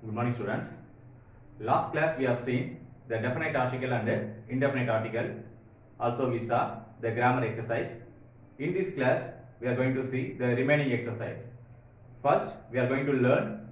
Good morning, students. Last class we have seen the definite article and indefinite article. Also we saw the grammar exercise. In this class we are going to see the remaining exercise. First we are going to learn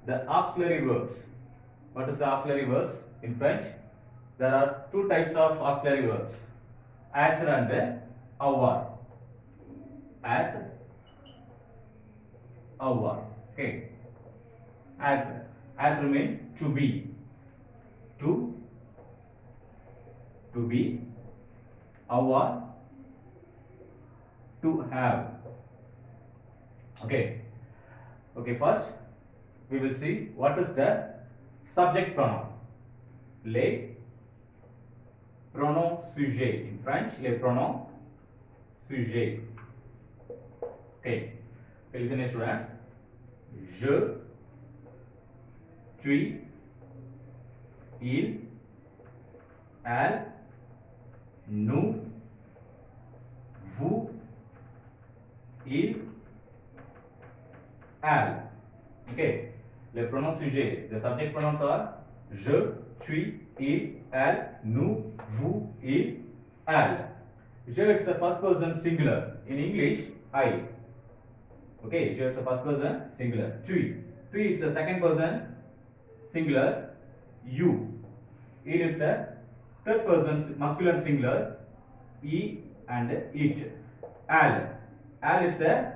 the auxiliary verbs. What is the auxiliary verbs in French? There are two types of auxiliary verbs, être and avoir. Être, avoir. Okay. Être. Être means to be. To be. Avoir, to have. Okay. Okay, first we will see what is the subject pronoun. Les pronoms sujets. In French, les pronoms sujets. Okay. Listen, students. Je, tu, il, elle, nous, vous, il, elle. Okay. Les pronoms sujets. The subject pronouns are je, tu, il, elle, nous, vous, il, elle. Je it's the first person singular. In English, I. Okay, je it's the first person singular. Tu it's the second person singular. You. Il it's a third person masculine singular. E and it. Elle it's a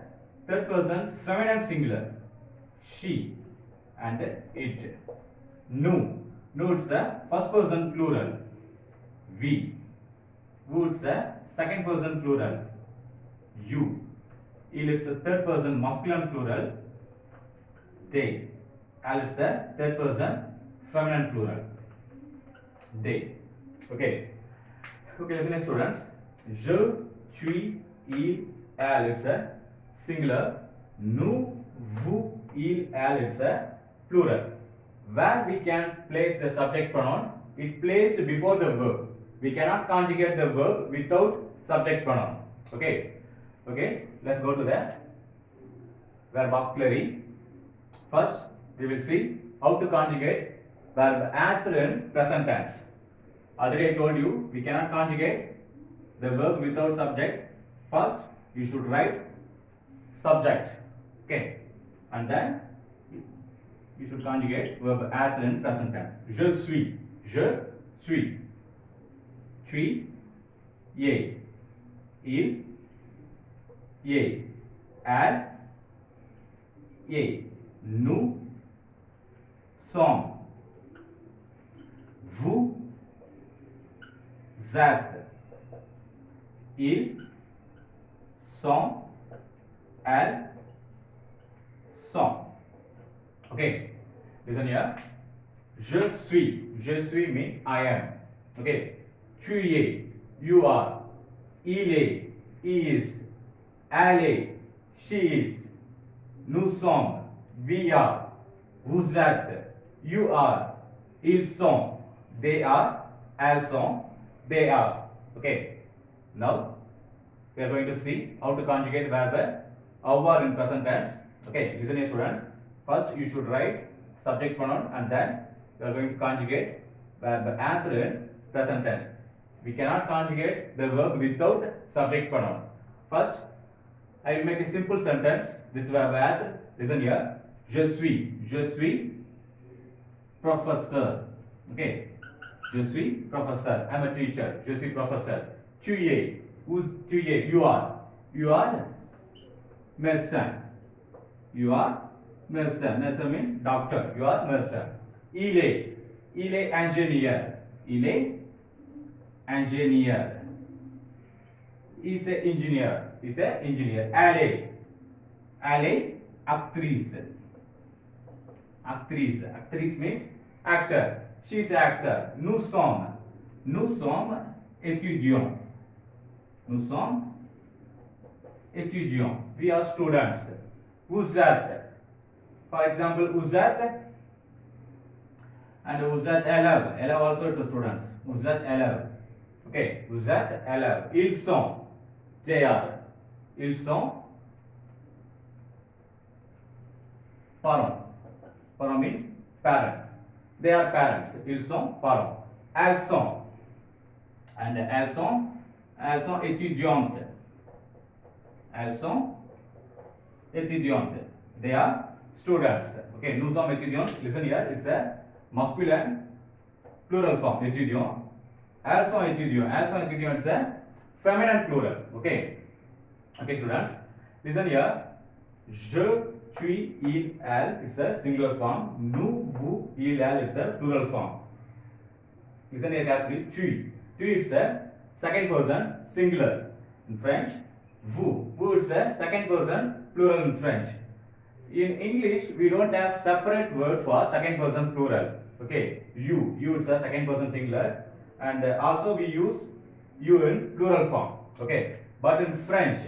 third person feminine singular. She and it. Nous it's a first person plural. We. Vous it's a second person plural. You. Il it's a third person masculine plural. They. Elle it's the third person feminine plural. They. Okay. Okay, listen, students. Je, tu, il, elle it's a singular. Nous, vous, il, elle it's a plural. Where we can place the subject pronoun, it placed before the verb. We cannot conjugate the verb without subject pronoun. Okay. Okay. Let's go to the verb auxiliary. First, we will see how to conjugate verb être in present tense. Already I told you we cannot conjugate the verb without subject. First, you should write subject. Okay. And then you should conjugate verb être in present tense. Je suis. Je suis. Tu es. Il est. Elle est. Nous sommes. Vous êtes. Ils sont. Elles sont. Okay. Listen here. Je suis. Je suis means I am. Okay. Tu es. You are. Il est. He is. Elle est. She is. Nous sommes. We are. Vous êtes. You are. Ils sont. They are. Elles sont. They are. Okay. Now we are going to see how to conjugate verb avoir in present tense. Okay. Listen, students. First, you should write subject pronoun and then you are going to conjugate verb être in present tense. We cannot conjugate the verb without subject pronoun. First, I will make a simple sentence with verb être. Listen here. Je suis professeur. Okay. Je suis professeur. I am a teacher. Je suis professeur. Tu es. Tu es. You are. You are médecin. You are médecin. Médecin means doctor. You are médecin. Il est. Il est ingénieur. Il est ingénieur. He is an engineer. He is an engineer. Elle est actrice. Actrice. Actrice means actor. She is an actor. Nous sommes étudiants. Nous sommes étudiants. We are students. Vous êtes. For example, vous êtes and vous êtes élève. Élève also it's a students. Vous êtes élève. Okay. Vous êtes élève. Ils sont. They are. Ils sont parents. Parents means parent. They are parents. Ils sont parents. Elles sont. And elles sont étudiantes. Elles sont étudiantes. They are students. Okay, nous sommes étudiants. Listen here, it's a masculine plural form. Étudiant. Elles sont étudiants. Elles sont étudiants. It's a feminine plural. Okay. Okay, students. Listen here. Je, tu, il, elle. It's a singular form. Nous, vous, il, elle. It's a plural form. Listen here carefully. Tu. Tu it's a second person singular in French. Vous. Vous it's a second person plural in French. In English, we don't have separate word for second person plural. Okay, you it's a second person singular, and also we use you in plural form. Okay, but in French,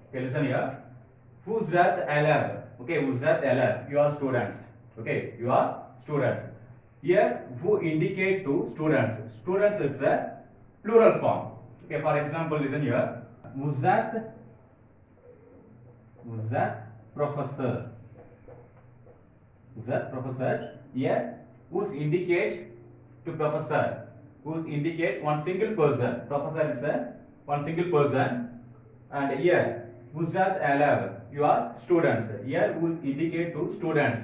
okay, listen here. Vous êtes élèves. Okay, vous êtes élèves. You are students. Okay, you are students. Here, vous indicate to students. Students it's a plural form. Okay, for example, listen here. Vous êtes professeur. Vous êtes professor. Here, who's indicate to professor. Who's indicate one single person. Professor is a one single person. And here, vous êtes élèves. You are students. Here, who indicate to students.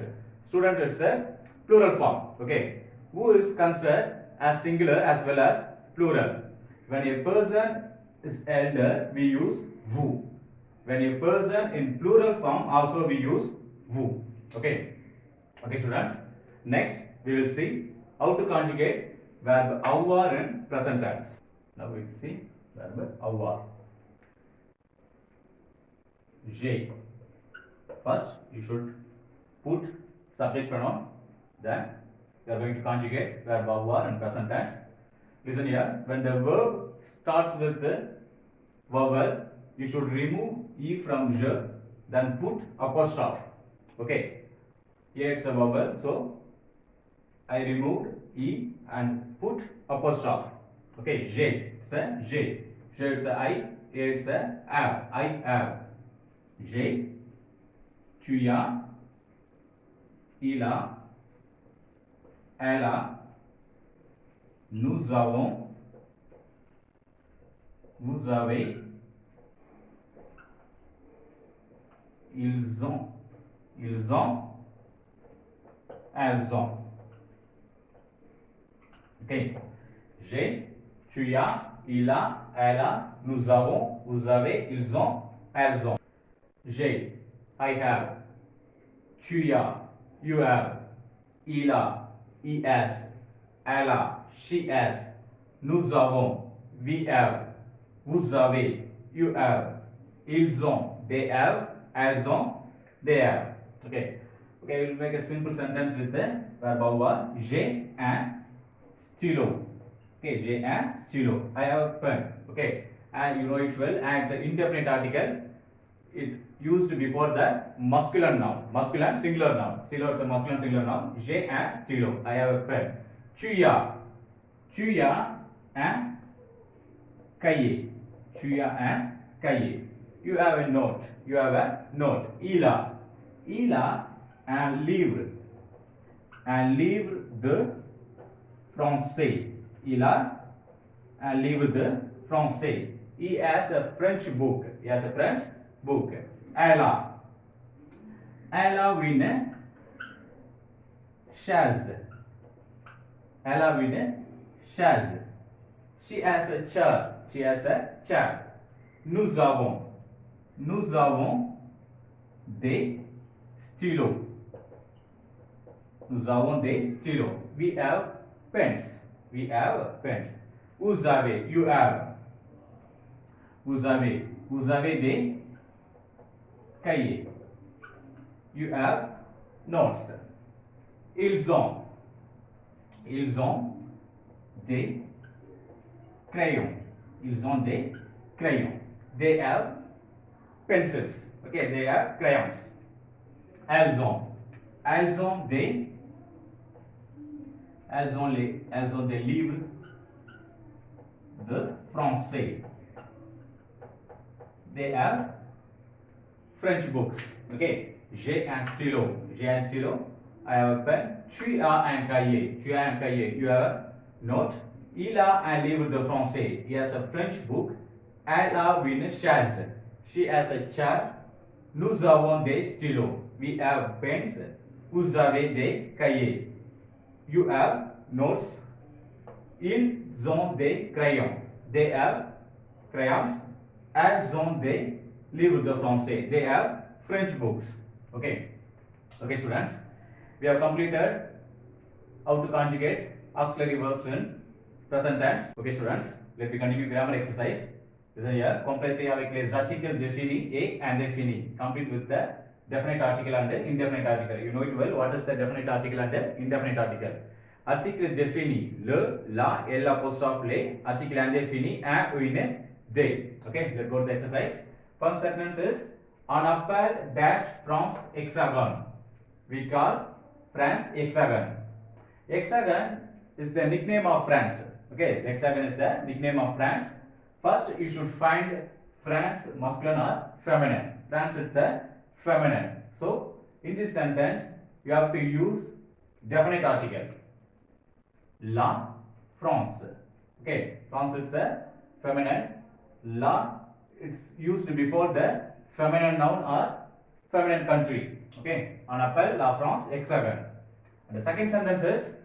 Student is a plural form. Okay. Who is considered as singular as well as plural. When a person is elder, we use vous. When a person in plural form, also we use vous. Okay. Okay, students. Next, we will see how to conjugate verb avoir in present tense. Now we will see verb avoir. J'ai. First, you should put subject pronoun. Then, you are going to conjugate verb avoir in present tense. Listen here. When the verb starts with the vowel, you should remove e from je, then put apostrophe. Okay. Here it's a vowel, so I removed e and put apostrophe. Okay, j'ai. It's a j'ai. J'ai it's a I. Here it's a have. I have. J'ai. Tu as. Il a. Elle a. Nous avons. Vous avez. Ils ont. Ils ont. Elles ont. Ok. J'ai, tu as, il a, elle a, nous avons, vous avez, ils ont, elles ont. J'ai, I have. Tu as, you have. Il a, he has. Elle a, she has. Nous avons, we have. Vous avez, you have. Ils ont, they have. Elles ont, they have. Okay. Okay, we will make a simple sentence with the verb avoir. J'ai un stylo. Okay, j'ai un stylo. I have a pen. Okay, and you know it well. And it's an indefinite article. It used before the masculine noun. Masculine singular noun. Stylo is a masculine singular noun. J'ai un stylo. I have a pen. Tu as un cahier. Tu as un cahier. You have a note. You have a note. Il a un livre de français. Il a un livre de français. He has a French book. He has a French book. Elle a une chaise. Elle a une chaise. She has a chair. She has a chair. Nous avons des stylos. Nous avons des stylos. We have pens. We have pens. Vous avez, you have. Vous avez des cahiers. You have notes. Ils ont des crayons. Ils ont des crayons. They have pencils. Okay, they have crayons. Elles ont des livres de français. They have French books. Okay, j'ai un stylo. I have a pen. Tu as un cahier. Tu as un cahier. You have a note. Il a un livre de français. He has a French book. Elle a une chaise. She has a chair. Nous avons des stylos. We have pens. Vous avez des cahiers. You have notes. Ils ont des crayons. They have crayons. Elles ont des livres de français. They have French books. Okay. Okay, students. We have completed how to conjugate auxiliary verbs in present tense. Okay, students. Let me continue grammar exercise. Listen here. Complétez avec les articles définis et indéfinis. Complete with the definite article and the indefinite article. You know it well. What is the definite article and the indefinite article? Article défini, le, la, et l'apostrophe les. Article indéfini, un, une, des. Okay, let's go to the exercise. First sentence is, on appelle dash France hexagon. We call France hexagon. Hexagon is the nickname of France. Okay, hexagon is the nickname of France. First, you should find France masculine or feminine. France is a feminine. So, in this sentence, you have to use definite article. La France. Okay, France is a feminine. La, it's used before the feminine noun or feminine country. Okay, on appelle la France hexagon. And the second sentence is,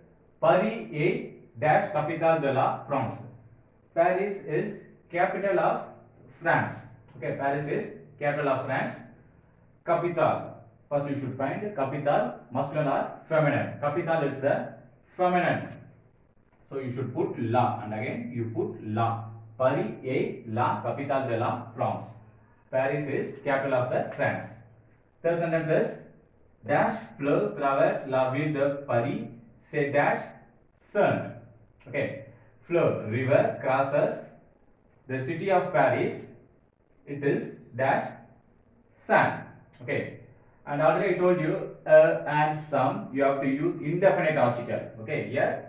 Paris est dash capitale de la France. Paris is capital of France. Okay, Paris is capital of France. Capitale. First you should find capital, masculine or feminine. Capital is a feminine. So you should put la, and again you put la. Paris est la capitale de la France. Paris is capital of the France. Third sentence is, dash fleuve traverse la ville de Paris, c'est dash sun. Okay, fleuve, river, crosses the city of Paris, it is dash sun. Okay, and already I told you and some, you have to use indefinite article. Okay, here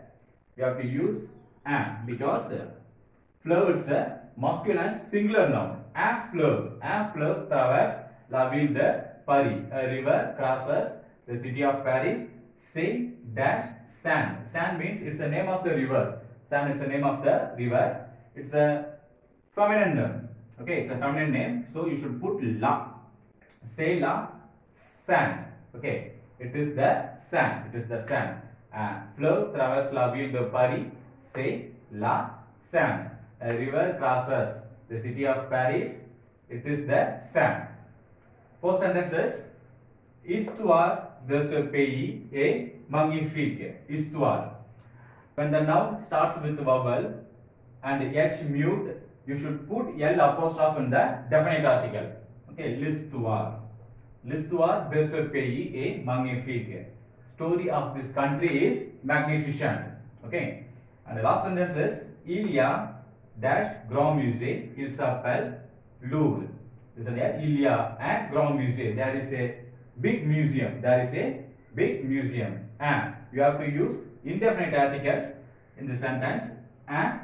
you have to use un, because fleuve is a masculine singular noun. Un fleuve traverse la ville de Paris. A river crosses the city of Paris. Say dash Seine. Seine means it's the name of the river. Seine is the name of the river. It's a feminine name. Okay, it's a feminine name. So you should put la. Say la Seine. Okay, it is the Seine. It is the Seine. Fleuve traverse la ville de Paris. Say la Seine. A river crosses the city of Paris. It is the Seine. Fourth sentence is, Histoire de ce pays est magnifique. Histoire. When the noun starts with vowel and H mute, you should put L apostrophe in the definite article. Okay, l'histoire. L'histoire de ce pays est magnifique. Story of this country is magnificent. Okay. And the last sentence is, il y a dash grand musée, il s'appelle Louvre. Listen here, il y a un grand musée. There is a big museum. There is a big museum. And you have to use indefinite article in the sentence. Un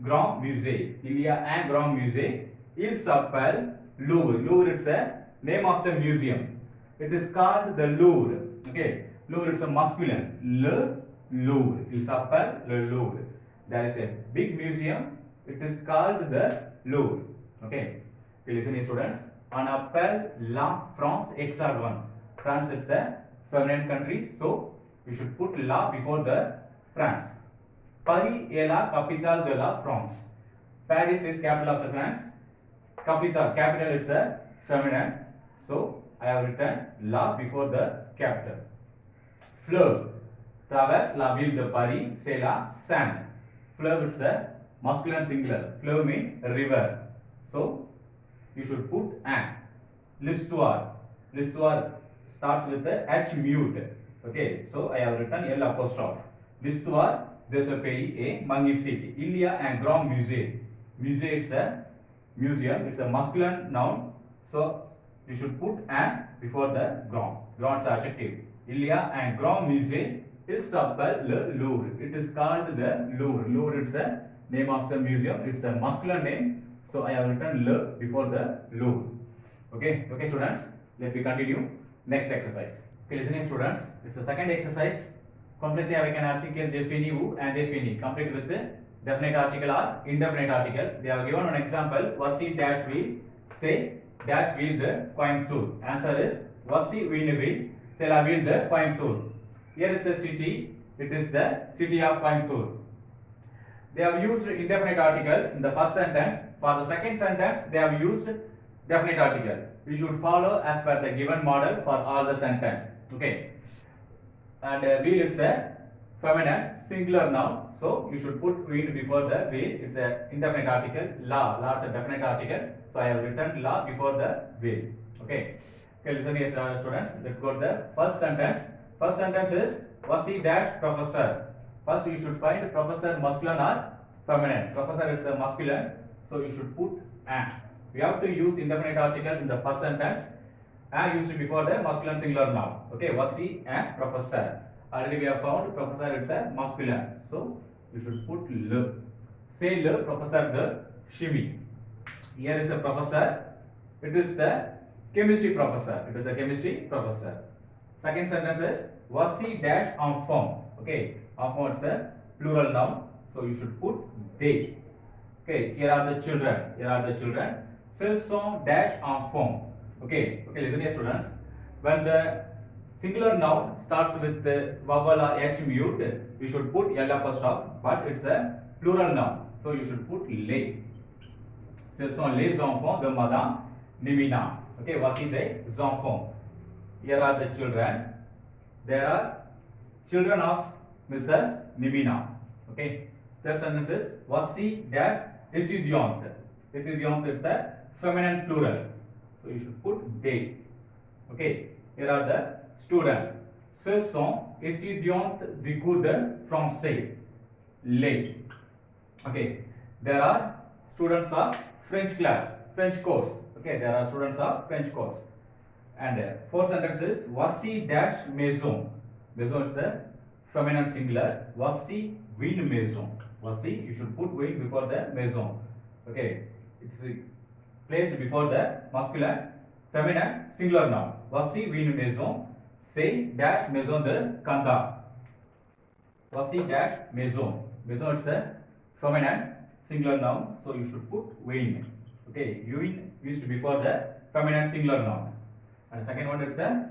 grand musée. Il y a un grand musée. Il s'appelle Louvre. Louvre is a name of the museum. It is called the Louvre. Okay. Louvre is a masculine. Le Louvre. Il s'appelle le Louvre. There is a big museum. It is called the Louvre. Okay. Listen here, students. On appelle la France hexagon. France is a feminine country, so you should put la before the France. Paris est la capitale de la France. Paris is capital of the France. Capital is a feminine, so I have written la before the capital. Fleuve traverse la ville de Paris, c'est la Seine. Fleuve is a masculine singular. Fleuve means river, so you should put un. L'histoire. L'histoire starts with the H mute. Okay, so I have written L apostrophe. L'histoire de ce pays est magnifique. Il y a un grand musée. Musée is a museum. It's a masculine noun. So you should put un before the grand. Grand is adjective. Il y a un grand musée. Il s'appelle le Louvre. It is called the Louvre. Louvre is a name of the museum. It's a masculine name. So I have written le before the Louvre. Okay, students, let me continue. Next exercise. Okay, listening students, it's the second exercise. Complete avec un article défini ou indéfini. Complete with the definite article or indefinite article. They have given an example. Voici dash wheel. Say dash wheel the Coimbatore. Answer is voici une ville. C'est la ville de Coimbatore. Here is the city. It is the city of Coimbatore. They have used indefinite article in the first sentence. For the second sentence, they have used definite article. We should follow as per the given model for all the sentence. Okay. And wheel is a feminine singular noun. So you should put wheel before the wheel. It's a indefinite article. La is a definite article. So I have written la before the wheel. Okay. Okay, listen here, students. Let's go to the first sentence. First sentence is voici dash professor. First you should find professor masculine or feminine. Professor is a masculine. So you should put an. We have to use indefinite article in the first sentence. And used before the masculine singular noun. Okay, voici un professeur. Already we have found professor is a masculine. So you should put le. Say le professeur de chimie. Here is a professor. It is the chemistry professor. It is a chemistry professor. Second sentence is voici dash enfant. Okay, enfant is a plural noun. So you should put they. Okay, here are the children. Here are the children. Ce sont dash enfants. Okay, listen here, students. When the singular noun starts with the vowel or h mute, we should put l apostrophe, but it's a plural noun. So you should put les. Ce sont les enfants de Madame Nimina. Okay, voici des enfants. Here are the children. There are children of Mrs. Nimina. Okay. Third sentence is voici dash étudiante. Étudiante is a feminine plural. So you should put they. Okay. Here are the students. Ce sont étudiantes du cours de français. Les. Okay. There are students of French class, French course. Okay. There are students of French course. And fourth sentence is voici dash maison. Maison is a feminine singular. Voici une maison. Voici, you should put une before the maison. Okay. It's placed before the masculine, feminine, singular noun. Voici une maison. Say dash maison de Kanda. Voici dash maison. Maison is a feminine, singular noun. So you should put une. Okay, une used before the feminine singular noun. And second one is a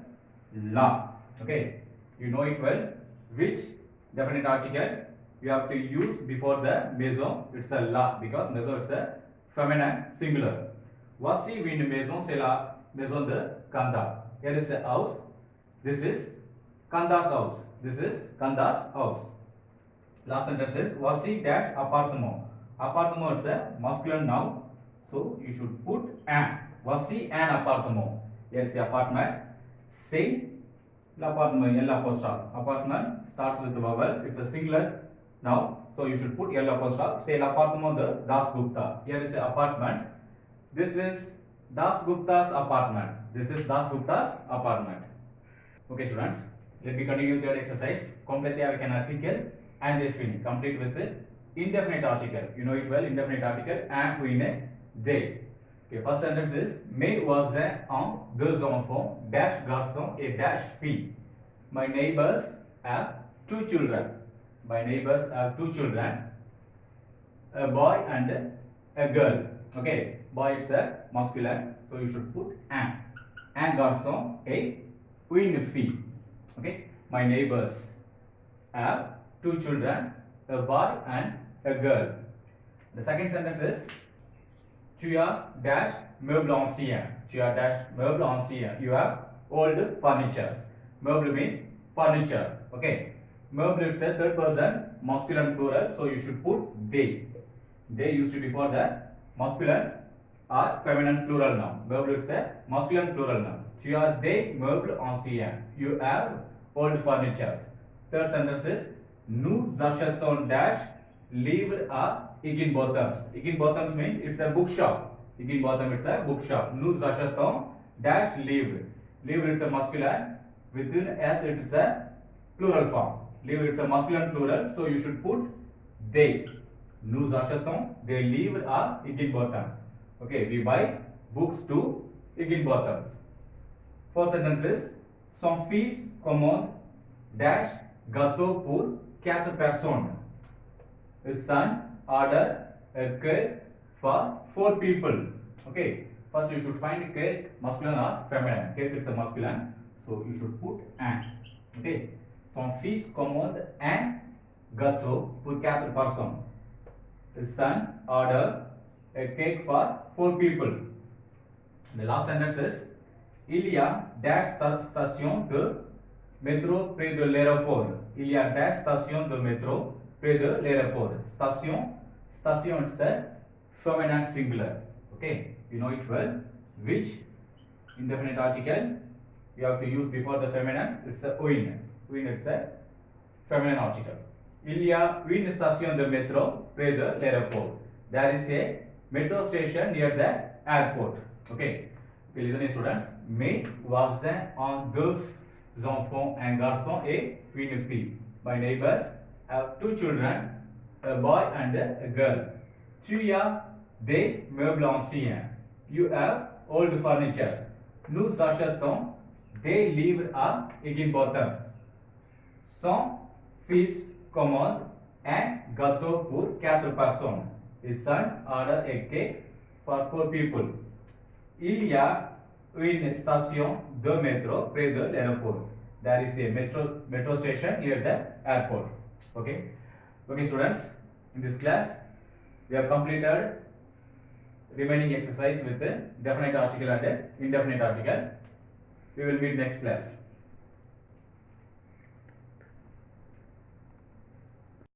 la. Okay, you know it well. Which definite article you have to use before the maison? It's a la, because maison is a feminine singular. Voici une maison, c'est la maison de Kanda. Here is a house. This is Kanda's house. This is Kanda's house. Last sentence is voici dash appartement. Appartement is a masculine noun. So you should put an. Voici un appartement. Here is apartment. Say l'appartement, L apostrophe. Apartment starts with the vowel. It's a singular noun. So you should put L apostrophe. Say l'appartement de Das Gupta. Here is a apartment. This is Das Gupta's apartment. This is Das Gupta's apartment. Okay, students. Let me continue third exercise. Complete avec un article and défini. Complete with the indefinite article. You know it well. Indefinite article. Un ou une, they. Okay, first sentence is mes voisins ont deux enfants, dash garçon et dash fille. My neighbors have two children. My neighbors have two children, a boy and a girl. Okay, boy is a masculine, so you should put un garçon et une fille. Okay, my neighbors have two children, a boy and a girl. The second sentence is tu as dash meuble ancien. Tu as dash meuble ancien. You have old furnitures. Meuble means furniture. Okay. Meuble is a third person masculine plural, so you should put they. They used to be for the masculine or feminine plural noun. Meuble is a masculine plural noun. Tu as des meubles anciens. You have old furnitures. Third sentence is nous achetons dash livres à Higginbotham's. Higginbotham's means it's a bookshop. Higginbotham it's a bookshop. Nous achetons dash livre. Livre it's a masculine. Within S it's a plural form. Livre it's a masculine plural. So you should put they. Nous achetons des livres à Higginbotham. Okay, we buy books to Higginbotham. First sentence is son fils commande dash gâteau pour 4 personnes. His son order a cake for 4 people. Okay. First you should find cake masculine or feminine. Cake is a masculine, so you should put un. Okay. Son fils commande un gâteau pour 4 personnes. His son order a cake for 4 people. The last sentence is il y a dash stations de métro près de l'aéroport. Il y a dash stations de métro près de l'aéroport. Station is a feminine singular. Okay, you know it well. Which indefinite article you have to use before the feminine? It's a une. Une is a feminine article. Il y a une station de métro près de l'aéroport. There is a metro station near the airport. Okay. Listen students. Mes voisins ont 2 enfants, un garçon et une fille. My neighbors have 2 children, a boy and a girl. Tu as des meubles anciens. You have old furniture. Nous achetons des livres à Higginbottom. Son fils commande un gâteau pour 4 personnes. His son order a cake for 4 people. Il y a une station de métro près de l'aéroport. There is a metro station near the airport. Okay. Okay, students. In this class, we have completed remaining exercise with the definite article and the indefinite article. We will meet next class.